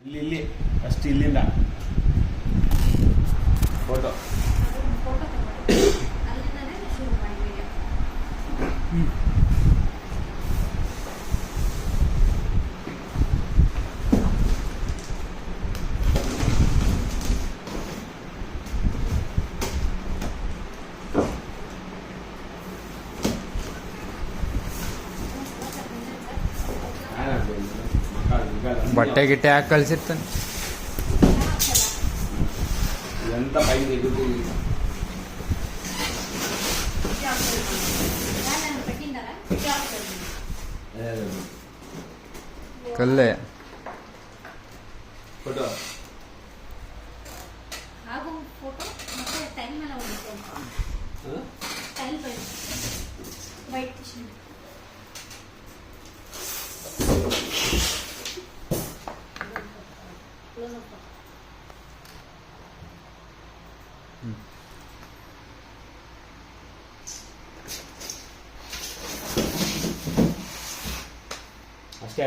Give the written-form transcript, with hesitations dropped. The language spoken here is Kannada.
ಇಲ್ಲಿ ಫಸ್ಟ್ ಇಲ್ಲಿಂದ ಫೋಟೋ ಬಟ್ಟೆ ಗಿಟ್ಟೆ ಹಾಕಿ ಕಳ್ಸಿರ್ತಾನೆ. ಇದಂతా పైకి ఎగురుతుంది. ಕಲ್ಲೇ ಫೋಟೋ ಹಾಗೂ ಫೋಟೋ ಮತ್ತೆ ಟೈಲ್ ಮೇಲೆ ಒಂದು ಟೈಲ್ ವೈಟ್ ಶೀಟ್ ಅಷ್ಟೇ.